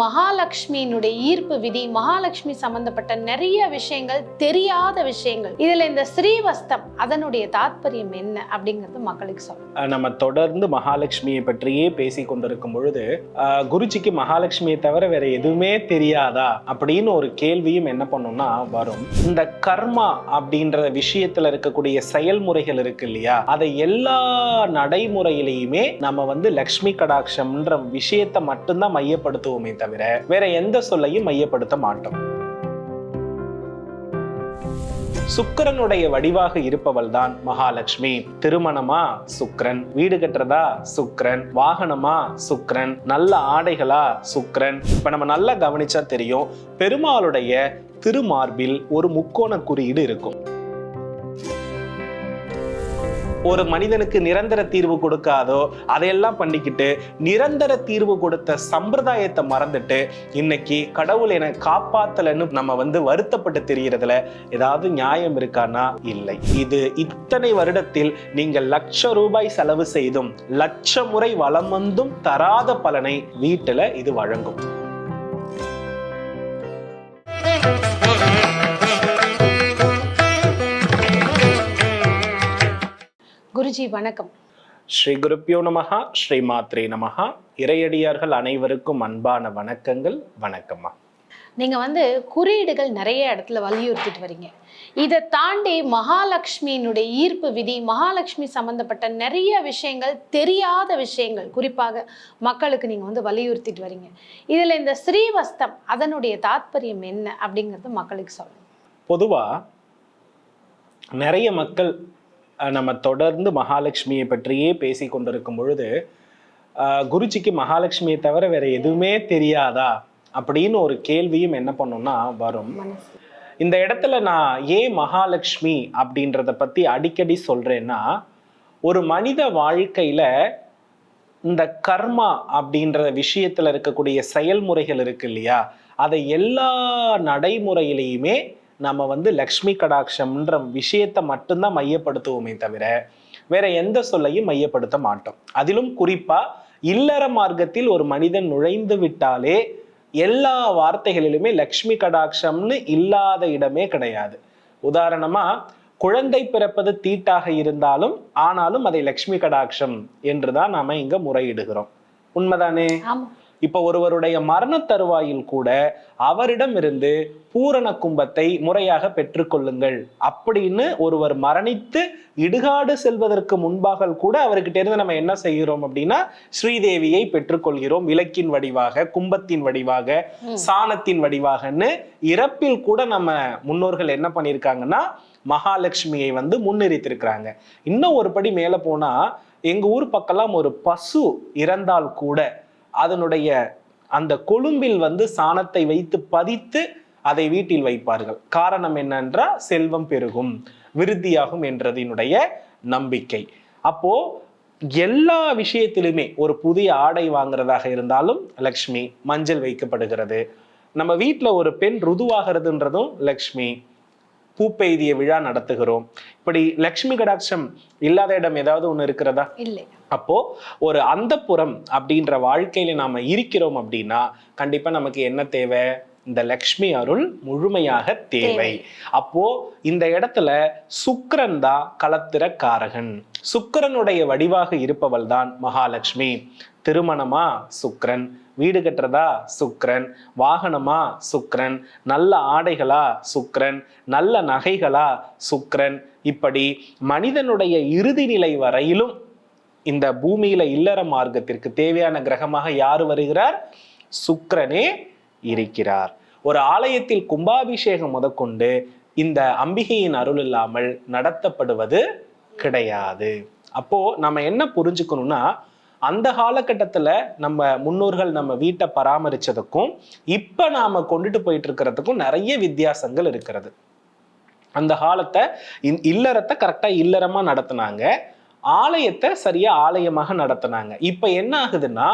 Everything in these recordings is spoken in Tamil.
மகாலட்சுமியினுடைய ஈர்ப்பு விதி, மகாலட்சுமி சம்பந்தப்பட்ட நிறைய விஷயங்கள், தெரியாத விஷயங்கள், இதுல இந்த ஸ்ரீவஸ்தம் அதனுடைய தாத்பரியம் என்ன அப்படிங்கிறது மக்களுக்கு சொல்லுங்க. நம்ம தொடர்ந்து மகாலட்சுமியை பற்றியே பேசி கொண்டிருக்கும் பொழுது குருஜிக்கு மகாலட்சுமியை தவிர வேற எதுவுமே தெரியாதா அப்படின்னு ஒரு கேள்வியும் என்ன பண்ணும்னா வரும். இந்த கர்மா அப்படின்ற விஷயத்துல இருக்கக்கூடிய செயல்முறைகள் இருக்கு இல்லையா, அதை எல்லா நடைமுறையிலையுமே நம்ம லக்ஷ்மி கடாட்சம்ன்ற விஷயத்தை மட்டும்தான் மையப்படுத்துவோமே தவிர வேற எந்த சொல்லையும் மையப்படுத்த மாட்டோம். சுக்கிரனுடைய வடிவாக இருப்பவள் தான் மகாலட்சுமி. திருமணமா சுக்கிரன், வீடு கட்டுறதா சுக்கிரன், வாகனமா சுக்கிரன், நல்ல ஆடைகளா சுக்கிரன். இப்ப நம்ம நல்லா கவனிச்சா தெரியும், பெருமாளுடைய திருமார்பில் ஒரு முக்கோண குறியீடு இருக்கும். ஒரு மனிதனுக்கு நிரந்தர தீர்வு கொடுக்காதோ அதையெல்லாம் பண்ணிக்கிட்டு நிரந்தர தீர்வு கொடுத்த சம்பிரதாயத்தை மறந்துட்டு இன்னைக்கு கடவுள் என காப்பாத்தலன்னு நம்ம வருத்தப்பட்டு தெரியறதுல ஏதாவது நியாயம் இருக்கானா? இல்லை. இது இத்தனை வருடத்தில் நீங்கள் லட்சம் ரூபாய் செலவு செய்தும் லட்சம் முறை வலம் வந்தும் தராத பலனை வீட்டுல இது வழங்கும். குருஜி வணக்கம். ஸ்ரீ குருப்பியோ நமஹா, ஸ்ரீ மாத்ரே நமஹா. இறையடியார்கள் அனைவருக்கும் அன்பான வணக்கங்கள். வணக்கம்மா. நீங்க குறியீடுகள் நிறைய இடத்துல வலியுறுத்திட்டு வரீங்க. இதை தாண்டி மகாலட்சுமியினுடைய ஈர்ப்பு விதி, மகாலட்சுமி சம்பந்தப்பட்ட நிறைய விஷயங்கள், தெரியாத விஷயங்கள் குறிப்பாக மக்களுக்கு நீங்க வலியுறுத்திட்டு வரீங்க. இதுல இந்த ஸ்ரீவஸ்தம் அதனுடைய தாத்பரியம் என்ன அப்படிங்கிறது மக்களுக்கு சொல்லுங்க. பொதுவா நிறைய மக்கள் நம்ம தொடர்ந்து மகாலட்சுமியை பற்றியே பேசி கொண்டிருக்கும் பொழுது குருஜிக்கு மகாலட்சுமியை தவிர வேற எதுவுமே தெரியாதா அப்படின்னு ஒரு கேள்வியும் என்ன பண்ணும்னா வரும். இந்த இடத்துல நான் ஏன் மகாலட்சுமி அப்படின்றத பத்தி அடிக்கடி சொல்றேன்னா, ஒரு மனித வாழ்க்கையில இந்த கர்மா அப்படின்ற விஷயத்துல இருக்கக்கூடிய செயல்முறைகள் இருக்கு இல்லையா, அதை எல்லா நடைமுறையிலையுமே நம்ம லக்ஷ்மி கடாட்சம்ன்ற விஷயத்தை மட்டும்தான் மையப்படுத்துவோமே தவிர வேற எந்த சொல்லையும் மையப்படுத்த மாட்டோம். அதிலும் குறிப்பா இல்லற மார்க்கத்தில் ஒரு மனிதன் நுழைந்து விட்டாலே எல்லா வார்த்தைகளிலுமே லக்ஷ்மி கடாட்சம்னு இல்லாத இடமே கிடையாது. உதாரணமா, குழந்தை பிறப்பது தீட்டாக இருந்தாலும் ஆனாலும் அதை லக்ஷ்மி கடாட்சம் என்றுதான் நாம இங்க முறையிடுகிறோம். உண்மைதானே? இப்ப ஒருவருடைய மரண தருவாயில் கூட அவரிடம் இருந்து பூரண கும்பத்தை முறையாக பெற்றுக்கொள்ளுங்கள் அப்படின்னு ஒருவர் மரணித்து இடுகாடு செல்வதற்கு முன்பாக கூட அவர்கிட்ட இருந்து நம்ம என்ன செய்கிறோம் அப்படின்னா ஸ்ரீதேவியை பெற்றுக்கொள்கிறோம். விளக்கின் வடிவாக, கும்பத்தின் வடிவாக, சாணத்தின் வடிவாகன்னு இறப்பில் கூட நம்ம முன்னோர்கள் என்ன பண்ணியிருக்காங்கன்னா மகாலட்சுமியை முன்னிறுத்திருக்கிறாங்க. இன்னும் ஒரு படி மேல போனா, எங்க ஊர் பக்கம்லாம் ஒரு பசு இறந்தால் கூட அதனுடைய அந்த கொழும்பில் சாணத்தை வைத்து பதித்து அதை வீட்டில் வைப்பார்கள். காரணம் என்னென்றால் செல்வம் பெருகும், விருத்தியாகும் என்றதினுடைய நம்பிக்கை. அப்போ எல்லா விஷயத்திலுமே ஒரு புதிய ஆடை வாங்குறதாக இருந்தாலும் லக்ஷ்மி, மஞ்சள் வைக்கப்படுகிறது. நம்ம வீட்டுல ஒரு பெண் ருதுவாகிறதுன்றதும் லக்ஷ்மி, பூப்பெய்திய விழா நடத்துகிறோம். இப்படி லக்ஷ்மி கடாட்சம் இல்லாத இடம் ஏதாவது ஒண்ணு இருக்கிறதா? இல்லை. அப்போ ஒரு அந்தப்புறம் அப்படின்ற வாழ்க்கையில நாம இருக்கிறோம் அப்படின்னா கண்டிப்பா நமக்கு என்ன தேவை? இந்த லக்ஷ்மி அருள் முழுமையாக தேவை. அப்போ இந்த இடத்துல சுக்கிரன் தான் களத்திர காரகன். சுக்கிரனுடைய வடிவாக இருப்பவள் தான் மகாலட்சுமி. திருமணமா சுக்கிரன், வீடு கட்டுறதா சுக்கிரன், வாகனமா சுக்கிரன், நல்ல ஆடைகளா சுக்கிரன், நல்ல நகைகளா சுக்கிரன். இப்படி மனிதனுடைய இறுதி நிலை வரையிலும் இந்த பூமியில இல்லற மார்க்கத்திற்கு தேவையான கிரகமாக யாரு வருகிறார்? சுக்கிரனே இருக்கிறார். ஒரு ஆலயத்தில் கும்பாபிஷேகம் முதற்கொண்டு இந்த அம்பிகையின் அருள் இல்லாமல் நடத்தப்படுவது கிடையாது. அப்போ நம்ம என்ன புரிஞ்சுக்கணும்னா, அந்த காலகட்டத்துல நம்ம முன்னோர்கள் நம்ம வீட்டை பராமரிச்சதுக்கும் இப்ப நாம கொண்டுட்டு போயிட்டு இருக்கிறதுக்கும் நிறைய வித்தியாசங்கள் இருக்கிறது. அந்த காலத்தை இல்லறத்தை கரெக்டா இல்லறமா நடத்தினாங்க, ஆலயத்தை சரியா ஆலயமாக நடத்தினாங்க. இப்ப என்ன ஆகுதுன்னா,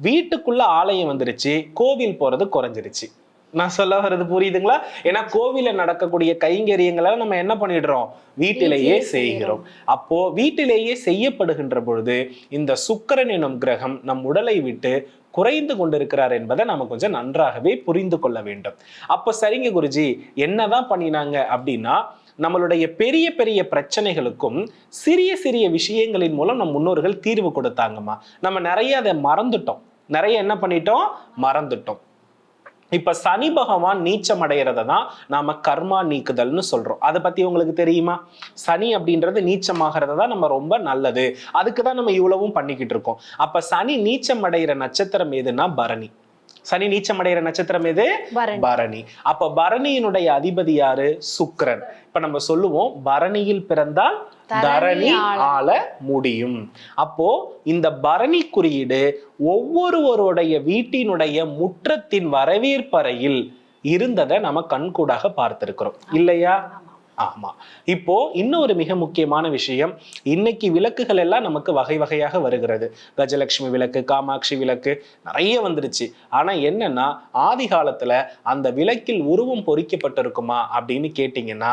வீட்டுக்குள்ள ஆலயம் வந்துருச்சு, கோவில் போறது குறைஞ்சிருச்சு. நான் சொல்ல வர்றது புரியுதுங்களா? ஏன்னா கோவில நடக்கக்கூடிய கைங்கரியங்களை நம்ம என்ன பண்ணிடுறோம்? வீட்டிலேயே செய்கிறோம். அப்போ வீட்டிலேயே செய்யப்படுகின்ற பொழுது இந்த சுக்கிரன் எனும் கிரகம் நம் உடலை விட்டு குறைந்து கொண்டிருக்கிறார் என்பதை நம்ம கொஞ்சம் நன்றாகவே புரிந்து கொள்ள வேண்டும். அப்ப சரிங்க குருஜி, என்னதான் பண்ணினாங்க அப்படின்னா, நம்மளுடைய பெரிய பெரிய பிரச்சனைகளுக்கும் சிறிய சிறிய விஷயங்களின் மூலம் நம் முன்னோர்கள் தீர்வு கொடுத்தாங்கம்மா. நம்ம நிறைய அதை மறந்துட்டோம், நிறைய என்ன பண்ணிட்டோம், மறந்துட்டோம். இப்ப சனி பகவான் நீச்சம் அடைகிறத தான் நாம கர்மா நீக்குதல்னு சொல்றோம். அதை பத்தி உங்களுக்கு தெரியுமா? சனி அப்படின்றது நீச்சமாகிறது தான் நம்ம ரொம்ப நல்லது, அதுக்கு தான் நம்ம இவ்வளவும் பண்ணிக்கிட்டு இருக்கோம். அப்ப சனி நீச்சம் அடைகிற நட்சத்திரம் எதுன்னா பரணி. சனி நீச்சம் அடைகிற நட்சத்திரம் எது? பரணி. அப்ப பரணியினுடைய அதிபதி யாரு? சுக்கிரன். இப்ப நம்ம சொல்லுவோம், பரணியில் பிறந்தால் தரணி ஆள முடியும். அப்போ இந்த பரணி குறியீடு ஒவ்வொருவருடைய வீட்டினுடைய முற்றத்தின் வரவேற்பறையில் இருந்ததை நம்ம கண்கூடாக பார்த்திருக்கிறோம் இல்லையா? ஆமா. இப்போ இன்னொரு மிக முக்கியமான விஷயம், இன்னைக்கு விளக்குகள் எல்லாம் நமக்கு வகை வகையாக வருகிறது. கஜலட்சுமி விளக்கு, காமாட்சி விளக்கு நிறைய வந்துருச்சு. ஆனா என்னன்னா, ஆதி காலத்துல அந்த விளக்கில் உருவம் பொறிக்கப்பட்டிருக்குமா அப்படின்னு கேட்டீங்கன்னா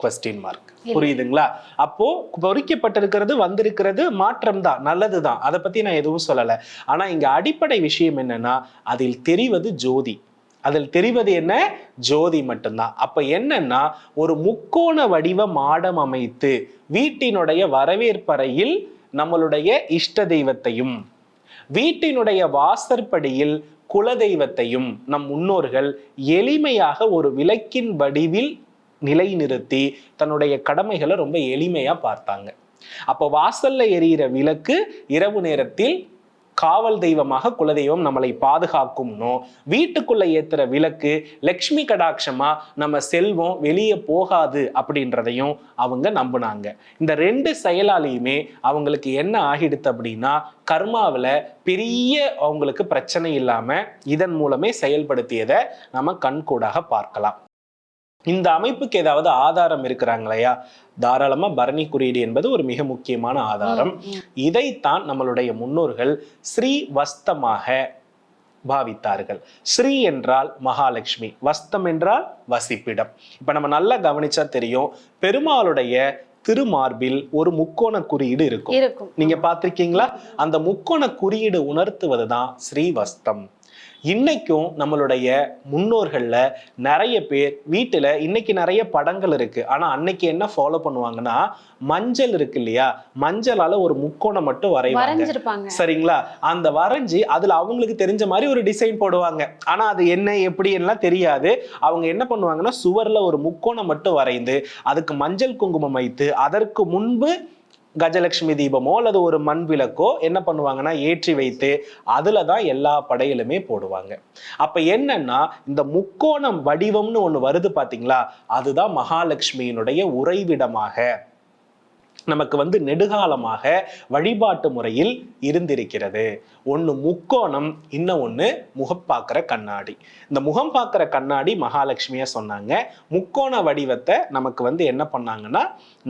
question mark. புரியுதுங்களா? அப்போ பொறிக்கப்பட்டிருக்கிறது, வந்திருக்கிறது மாற்றம் தான், நல்லதுதான், அதை பத்தி நான் எதுவும் சொல்லல. ஆனா இங்க அடிப்படை விஷயம் என்னன்னா, அதில் தெரிவது ஜோதி. அதில் தெரிவது என்ன? ஜோதி மட்டும்தான். அப்ப என்னன்னா, ஒரு முக்கோண வடிவ மாடம் அமைத்து வீட்டினுடைய வரவேற்பறையில் நம்மளுடைய இஷ்ட தெய்வத்தையும், வீட்டினுடைய வாசற்படியில் குல தெய்வத்தையும் நம் முன்னோர்கள் எளிமையாக ஒரு விளக்கின் வடிவில் நிலைநிறுத்தி தன்னுடைய கடமைகளை ரொம்ப எளிமையா பார்த்தாங்க. அப்ப வாசல்ல எரியிற விளக்கு இரவு நேரத்தில் காவல் தெய்வமாக குலதெய்வம் நம்மளை பாதுகாக்கும்னோ, வீட்டுக்குள்ள ஏத்துற விளக்கு லக்ஷ்மி கடாட்சமா நம்ம செல்வம் வெளியே போகாது அப்படின்றதையும் அவங்க நம்பினாங்க. இந்த ரெண்டு செயலாலையுமே அவங்களுக்கு என்ன ஆகிடுது அப்படின்னா, கர்மாவில பெரிய அவங்களுக்கு பிரச்சனை இல்லாம இதன் மூலமே செயல்படுத்தியதை நம்ம கண்கூடாக பார்க்கலாம். இந்த அமைப்புக்கு ஏதாவது ஆதாரம் இருக்கிறாங்களையா? தாராளமா பரணி குறியீடு என்பது ஒரு மிக முக்கியமான ஆதாரம். இதைத்தான் நம்மளுடைய முன்னோர்கள் ஸ்ரீவஸ்தமாக பாவித்தார்கள். ஸ்ரீ என்றால் மகாலட்சுமி, வஸ்தம் என்றால் வசிப்பிடம். இப்ப நம்ம நல்லா கவனிச்சா தெரியும், பெருமாளுடைய திருமார்பில் ஒரு முக்கோண குறியீடு இருக்கும். நீங்க பார்த்திருக்கீங்களா? அந்த முக்கோண குறியீடு உணர்த்துவதுதான் ஸ்ரீவஸ்தம். இன்னைக்கும் நம்மளுடைய முன்னோர்கள்ல நிறைய பேர் வீட்டுல இன்னைக்கு நிறைய படங்கள் இருக்கு, ஆனா அன்னைக்கு என்ன ஃபாலோ பண்ணுவாங்கன்னா, மஞ்சள் இருக்கு இல்லையா, மஞ்சளால ஒரு முக்கோணம் மட்டும் வரைவாங்க. சரிங்களா? அந்த வரைஞ்சி அதுல அவங்களுக்கு தெரிஞ்ச மாதிரி ஒரு டிசைன் போடுவாங்க. ஆனா அது என்ன எப்படி எல்லாம் தெரியாது. அவங்க என்ன பண்ணுவாங்கன்னா, சுவர்ல ஒரு முக்கோணம் மட்டும் வரைந்து அதுக்கு மஞ்சள் குங்குமம் வைத்து அதற்கு முன்பு கஜலட்சுமி தீபமோ அல்லது ஒரு மண் விளக்கோ என்ன பண்ணுவாங்கன்னா ஏற்றி வைத்து அதுலதான் எல்லா படையிலுமே போடுவாங்க. அப்ப என்னன்னா, இந்த முக்கோணம் வடிவம்னு ஒண்ணு வருது பாத்தீங்களா, அதுதான் மகாலட்சுமியினுடைய உறைவிடமாக நமக்கு நெடுகாலமாக வழிபாட்டு முறையில் இருந்திருக்கிறது. ஒண்ணு முக்கோணம், இன்னும் ஒண்ணு முகம் பார்க்கிற கண்ணாடி. இந்த முகம் பார்க்கிற கண்ணாடி மகாலட்சுமியா சொன்னாங்க. முக்கோண வடிவத்தை நமக்கு என்ன பண்ணாங்கன்னா,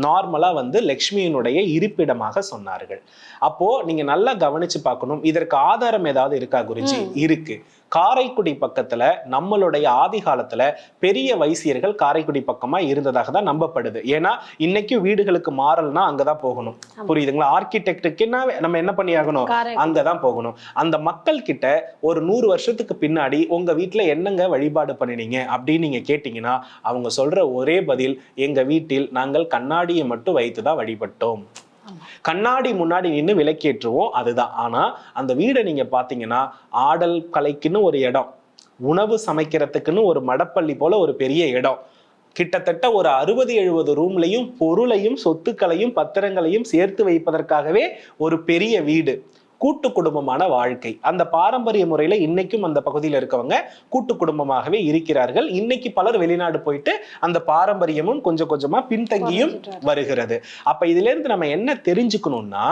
நார்மலா லட்சுமியினுடைய இருப்பிடமாக சொன்னார்கள். அப்போ நீங்க நல்லா கவனிச்சு பார்க்கணும், இதற்கு ஆதாரம் ஏதாவது இருக்கா குருஜி? இருக்கு. காரைக்குடி பக்கத்துல நம்மளுடைய ஆதி காலத்துல பெரிய வைசியர்கள் காரைக்குடி பக்கமா இருந்ததாக தான் நம்பப்படுது. ஏன்னா இன்னைக்கு வீடுகளுக்கு மாறல்னா அங்கதான் போகணும். புரியுதுங்களா? ஆர்கிடெக்டுக்கு நம்ம என்ன பண்ணி ஆகணும்? அங்கதான் போகணும். அந்த மக்கள் கிட்ட ஒரு 100 வருஷத்துக்கு பின்னாடி உங்க வீட்டுல என்னங்க வழிபாடு பண்ணினீங்க அப்படின்னு நீங்க கேட்டீங்கன்னா, அவங்க சொல்ற ஒரே பதில், எங்க வீட்டில் நாங்கள் கண்ணாடியை மட்டும் வைத்துதான் வழிபட்டோம். கண்ணாடி முன்னாடி நின்று விளக்கேற்றுவோம், அதுதான். ஆனா அந்த வீடை நீங்க பாத்தீங்கன்னா, ஆடல் கலைக்குன்னு ஒரு இடம், உணவு சமைக்கிறதுக்குன்னு ஒரு மடப்பள்ளி போல ஒரு பெரிய இடம், கிட்டத்தட்ட ஒரு 60-70 ரூம்லையும் பொருளையும் சொத்துக்களையும் பத்திரங்களையும் சேர்த்து வைப்பதற்காகவே ஒரு பெரிய வீடு, கூட்டு குடும்பமான வாழ்க்கை. அந்த பாரம்பரிய முறையில இன்னைக்கும் அந்த பகுதியில் இருக்கவங்க கூட்டு குடும்பமாகவே இருக்கிறார்கள். இன்னைக்கு பலர் வெளிநாடு போயிட்டு அந்த பாரம்பரியமும் கொஞ்சம் கொஞ்சமா பின்தங்கியும் வருகிறது. அப்ப இதுல இருந்து நம்ம என்ன தெரிஞ்சுக்கணும்னா,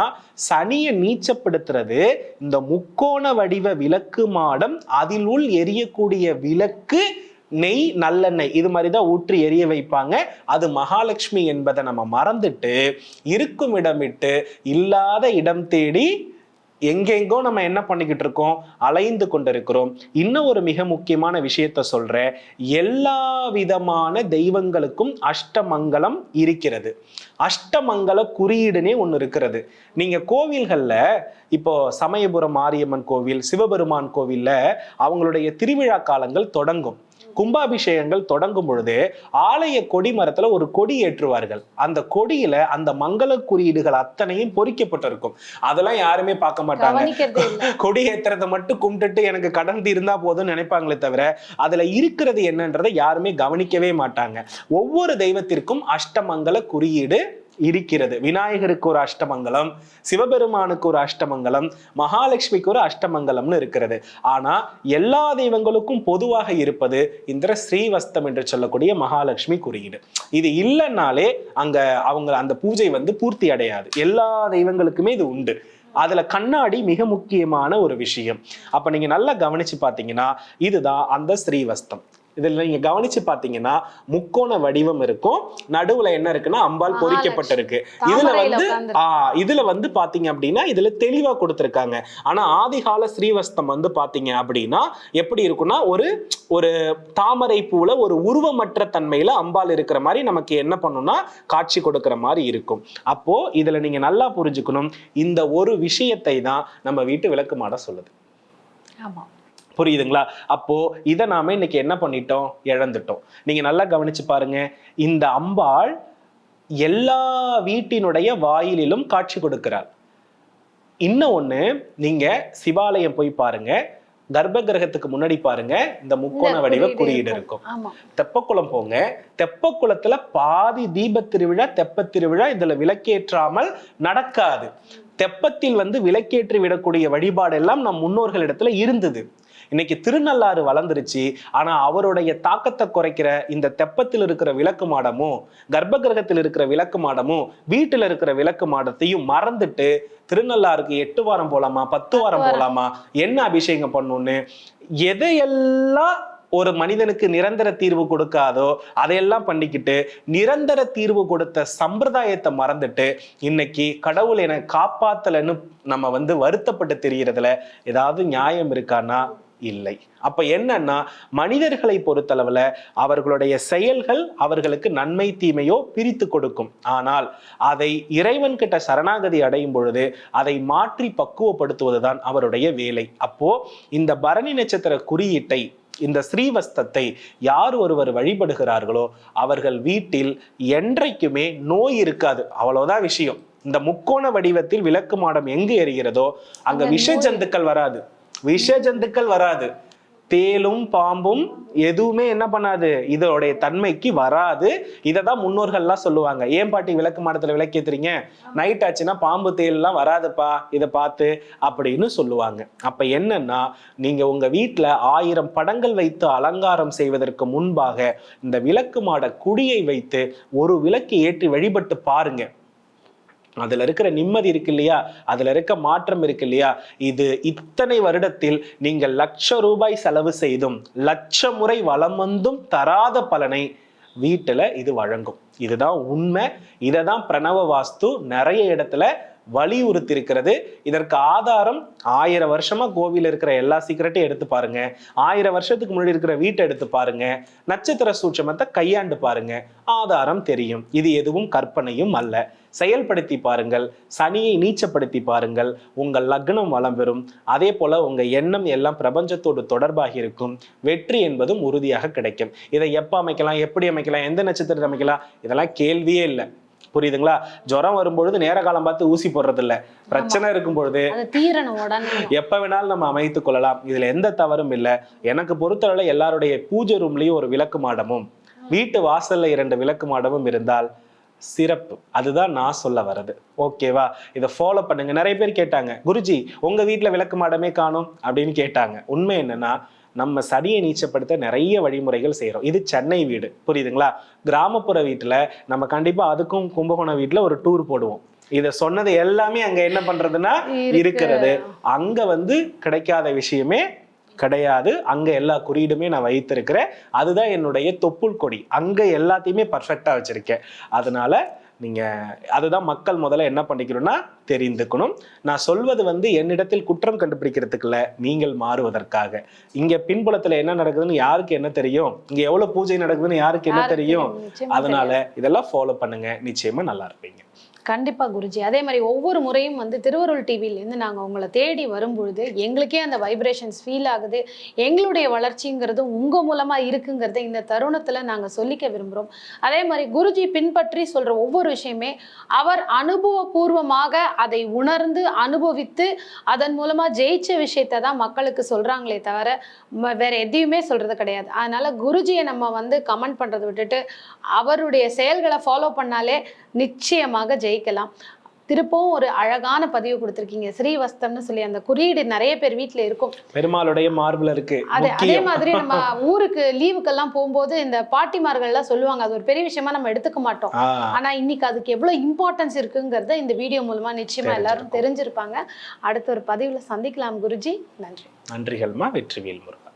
சனியை நீச்சப்படுத்துறது இந்த முக்கோண வடிவ விளக்கு மாடம், அதில் உள் எரியக்கூடிய விளக்கு நெய் நல்லெண்ணெய் இது மாதிரிதான் ஊற்றி எரிய வைப்பாங்க. அது மகாலட்சுமி என்பதை நம்ம மறந்துட்டு இருக்கும் இடம் விட்டு இல்லாத இடம் தேடி எங்கெங்கோ நம்ம என்ன பண்ணிக்கிட்டு இருக்கோம், அலைந்து கொண்டிருக்கிறோம். இன்னும் ஒரு மிக முக்கியமான விஷயத்த சொல்றேன். எல்லா விதமான தெய்வங்களுக்கும் அஷ்டமங்கலம் இருக்கிறது. அஷ்டமங்கல குறியீடுனே ஒண்ணு இருக்கிறது. நீங்க கோவில்கள்ல இப்போ சமயபுரம் மாரியம்மன் கோவில், சிவபெருமான் கோவில்ல அவங்களுடைய திருவிழா காலங்கள் தொடங்கும். கும்பாபிஷேகங்கள் தொடங்கும் பொழுது ஆலய கொடி மரத்துல ஒரு கொடி ஏற்றுவார்கள். அந்த கொடியில அந்த மங்கள குறியீடுகள் அத்தனையும் பொறிக்கப்பட்டிருக்கும். அதெல்லாம் யாருமே பார்க்க மாட்டாங்க. கொடி ஏத்துறதை மட்டும் கும்பிட்டுட்டு எனக்கு கடன் தீர்ந்தா போதும்னு நினைப்பாங்களே தவிர அதுல இருக்கிறது என்னன்றதை யாருமே கவனிக்கவே மாட்டாங்க. ஒவ்வொரு தெய்வத்திற்கும் அஷ்டமங்கல குறியீடு இருக்கிறது. விநாயகருக்கு ஒரு அஷ்டமங்கலம், சிவபெருமானுக்கு ஒரு அஷ்டமங்கலம், மகாலட்சுமிக்கு ஒரு அஷ்டமங்கலம்னு இருக்கிறது. ஆனா எல்லா தெய்வங்களுக்கும் பொதுவாக இருப்பது இந்த ஸ்ரீவஸ்தம் என்று சொல்லக்கூடிய மகாலட்சுமி குறியீடு. இது இல்லைன்னாலே அங்க அவங்க அந்த பூஜை பூர்த்தி அடையாது. எல்லா தெய்வங்களுக்குமே இது உண்டு. அதுல கண்ணாடி மிக முக்கியமான ஒரு விஷயம். அப்ப நீங்க நல்லா கவனிச்சு பாத்தீங்கன்னா இதுதான் அந்த ஸ்ரீவஸ்தம். இதுல நீங்க கவனிச்சு பாத்தீங்கன்னா முக்கோண வடிவம் இருக்கும். நடுவுல என்ன இருக்குன்னா அம்பாள் பொறிக்கப்பட்டிருக்கு. இதுல பாத்தீங்க அப்படின்னா இதுல தெளிவா கொடுத்திருக்காங்க. ஆனா ஆதிகால ஸ்ரீவஸ்தம் பாத்தீங்க அப்படின்னா எப்படி இருக்குன்னா ஒரு தாமரை பூல ஒரு உருவமற்ற தன்மையில அம்பாள் இருக்கிற மாதிரி நமக்கு என்ன பண்ணும்னா காட்சி கொடுக்கிற மாதிரி இருக்கும். அப்போ இதுல நீங்க நல்லா புரிஞ்சுக்கணும், இந்த ஒரு விஷயத்தை தான் நம்ம வீட்டு விளக்கு மாட சொல்லுது. ஆமா, புரியுதுங்களா? அப்போ இதை நாம இன்னைக்கு என்ன பண்ணிட்டோம், இழந்துட்டோம். நீங்க நல்லா கவனிச்சு பாருங்க. இந்த அம்பாள் எல்லா வீட்டினுடைய வாயிலிலும் காட்சி கொடுக்கிறாள். இன்னும் ஒண்ணு, நீங்க சிவாலயம் போய் பாருங்க, கர்ப்ப கிரகத்துக்கு முன்னாடி பாருங்க, இந்த முக்கோண வடிவ குறியீடு இருக்கும். தெப்பக்குளம் போங்க, தெப்பக்குளத்துல பாதி தீப திருவிழா, தெப்ப திருவிழா இதுல விளக்கேற்றாமல் நடக்காது. தெப்பத்தில் விளக்கேற்றி விடக்கூடிய வழிபாடு எல்லாம் நம் முன்னோர்கள் இடத்துல இருந்தது. இன்னைக்கு திருநள்ளாறு வளர்ந்துருச்சு. ஆனா அவருடைய தாக்கத்தை குறைக்கிற இந்த தெப்பத்தில் இருக்கிற விளக்கு மாடமும், கர்ப்ப கிரகத்தில் இருக்கிற விளக்கு மாடமும், வீட்டுல இருக்கிற விளக்கு மாடத்தையும் மறந்துட்டு திருநள்ளாறுக்கு 8 வாரம் போலாமா, 10 வாரம் போலாமா, என்ன அபிஷேகம் பண்ணணும்னு எதையெல்லாம் ஒரு மனிதனுக்கு நிரந்தர தீர்வு கொடுக்காதோ அதையெல்லாம் பண்ணிக்கிட்டு நிரந்தர தீர்வு கொடுத்த சம்பிரதாயத்தை மறந்துட்டு இன்னைக்கு கடவுள் என காப்பாத்தலன்னு நம்ம வருத்தப்பட்டு தெரியறதுல ஏதாவது நியாயம் இருக்கானா? இல்லை. அப்ப என்னன்னா, மனிதர்களை பொறுத்தளவுல அவர்களுடைய செயல்கள் அவர்களுக்கு நன்மை தீமையோ பிரித்து கொடுக்கும். ஆனால் அதை இறைவன் கிட்ட சரணாகதி அடையும் பொழுது அதை மாற்றி பக்குவப்படுத்துவதுதான் அவருடைய வேலை. அப்போ இந்த பரணி நட்சத்திர குறியீட்டை, இந்த ஸ்ரீவஸ்தத்தை யார் ஒருவர் வழிபடுகிறார்களோ அவர்கள் வீட்டில் என்றைக்குமே நோய் இருக்காது. அவ்வளவுதான் விஷயம். இந்த முக்கோண வடிவத்தில் விளக்கு மாடம் எங்கு எரிகிறதோ அங்க விஷ ஜந்துக்கள் வராது. தேலும் பாம்பும் எதுவுமே என்ன பண்ணாது, இதோடைய தன்மைக்கு வராது. இததான் முன்னோர்கள்லாம் சொல்லுவாங்க. ஏன் பாட்டி விளக்கு மாடத்துல விளக்கேத்துறீங்க, நைட் ஆச்சுன்னா பாம்பு தேல் எல்லாம் வராதுப்பா, இதை பார்த்து அப்படின்னு சொல்லுவாங்க. அப்ப என்னன்னா, நீங்க உங்க வீட்டுல 1000 படங்கள் வைத்து அலங்காரம் செய்வதற்கு முன்பாக இந்த விளக்கு மாட குடியை வைத்து ஒரு விளக்கு ஏற்றி வழிபட்டு பாருங்க. அதுல இருக்கிற நிம்மதி இருக்கு இல்லையா, அதுல இருக்க மாற்றம் இருக்கு இல்லையா, இது இத்தனை வருடத்தில் நீங்கள் ₹1,00,000 செலவு செய்தும் 1,00,000 முறை வலம் வந்தும் தராத பலனை வீட்டுல இது வழங்கும். இதுதான் உண்மை. இததான் பிரணவ வாஸ்து நிறைய இடத்துல வலியுறுத்தி இருக்கிறது. இதற்கு ஆதாரம் 1000 வருஷமா கோவில் இருக்கிற எல்லா சீக்கிரட்டையும் எடுத்து பாருங்க, 1000 வருஷத்துக்கு முன்னாடி இருக்கிற வீட்டை எடுத்து பாருங்க, நட்சத்திர சூட்சமத்தை கையாண்டு பாருங்க, ஆதாரம் தெரியும். இது எதுவும் கற்பனையும் அல்ல. செயல்படுத்தி பாருங்கள். சனியை நீச்சப்படுத்தி பாருங்கள். உங்கள் லக்னம் வளம் பெறும். அதே போல உங்க எண்ணம் எல்லாம் பிரபஞ்சத்தோடு தொடர்பாகி இருக்கும். வெற்றி என்பதும் உறுதியாக கிடைக்கும். இதை எப்ப அமைக்கலாம், எப்படி அமைக்கலாம், எந்த நட்சத்திரத்தை அமைக்கலாம், இதெல்லாம் கேள்வியே இல்லை. புரியுதுங்களா? ஜுரம் வரும்பொழுது நேர காலம் பார்த்து ஊசி போடுறது இல்ல. பிரச்சனை இருக்கும் பொழுது எப்ப வேணாலும் நம்ம அமைத்துக் கொள்ளலாம். இதுல எந்த தவறும் இல்லை. எனக்கு பொறுத்தவரை எல்லாருடைய பூஜை ரூம்லயும் ஒரு விளக்கு மாடமும் வீட்டு வாசல்ல 2 விளக்கு மாடமும் இருந்தால் சிறப்பு. அதுதான் நான் சொல்ல வர்றது. ஓகேவா? இதை ஃபாலோ பண்ணுங்க. நிறைய பேர் கேட்டாங்க, குருஜி உங்க வீட்டுல விளக்கு மாடமே காணும் அப்படின்னு கேட்டாங்க. உண்மை என்னன்னா, நம்ம சனியை நீச்சப்படுத்த நிறைய வழிமுறைகள் செய்யறோம். இது சென்னை வீடு, புரியுதுங்களா? கிராமப்புற வீட்டுல நம்ம கண்டிப்பா அதுக்கும் கும்பகோணம் வீட்டுல ஒரு டூர் போடுவோம். இத சொன்னது எல்லாமே அங்க என்ன பண்றதுன்னா இருக்கிறது. அங்க கிடைக்காத விஷயமே கிடையாது. அங்க எல்லா குறியீடுமே நான் வைத்திருக்கிறேன். அதுதான் என்னுடைய தொப்புள் கொடி. அங்க எல்லாத்தையுமே பர்ஃபெக்டா வச்சிருக்கேன். அதனால அதுதான் மக்கள் முதல்ல என்ன பண்ணிக்கணும்னா தெரிந்துக்கணும். நான் சொல்வது என்னிடத்தில் குற்றம் கண்டுபிடிக்கிறதுக்கு இல்ல, நீங்கள் மாறுவதற்காக. இங்க பின்புலத்துல என்ன நடக்குதுன்னு யாருக்கு என்ன தெரியும், இங்க எவ்வளவு பூஜை நடக்குதுன்னு யாருக்கு என்ன தெரியும். அதனால இதெல்லாம் ஃபாலோ பண்ணுங்க, நிச்சயமா நல்லா இருப்பீங்க. கண்டிப்பா குருஜி. அதே மாதிரி ஒவ்வொரு முறையும் திருவருள் டிவிலேருந்து நாங்கள் உங்களை தேடி வரும்பொழுது எங்களுக்கே அந்த வைப்ரேஷன்ஸ் ஃபீல் ஆகுது. எங்களுடைய வளர்ச்சிங்கிறது உங்கள் மூலமாக இருக்குங்கிறத இந்த தருணத்தில் நாங்கள் சொல்லிக்க விரும்புகிறோம். அதே மாதிரி குருஜி பின்பற்றி சொல்கிற ஒவ்வொரு விஷயமே அவர் அனுபவபூர்வமாக அதை உணர்ந்து அனுபவித்து அதன் மூலமாக ஜெயிச்ச விஷயத்தை தான் மக்களுக்கு சொல்கிறாங்களே தவிர வேற எதையுமே சொல்கிறது கிடையாது. அதனால குருஜியை நம்ம கமெண்ட் பண்ணுறதை விட்டுட்டு அவருடைய செயல்களை ஃபாலோ பண்ணாலே நிச்சயமாக ஜெயிக்கலாம். திருப்பவும் ஒரு அழகான பதிவு கொடுத்துருக்கீங்க, ஸ்ரீவஸ்தம்னு சொல்லி. அந்த குறியீடு நிறைய பேர் வீட்டுல இருக்கும், பெருமாளுடைய மார்பிள் இருக்கு. அதே மாதிரி நம்ம ஊருக்கு லீவுக்கெல்லாம் போகும்போது இந்த பாட்டிமார்கள் எல்லாம் சொல்லுவாங்க, அது ஒரு பெரிய விஷயமா நம்ம எடுத்துக்க மாட்டோம். ஆனா இன்னைக்கு அதுக்கு எவ்வளவு இம்பார்ட்டன்ஸ் இருக்குங்கிறத இந்த வீடியோ மூலமா நிச்சயமா எல்லாரும் தெரிஞ்சிருப்பாங்க. அடுத்த ஒரு பதிவுல சந்திக்கலாம் குருஜி. நன்றி. நன்றிகள்மா. வெற்றிவேல் முருகா.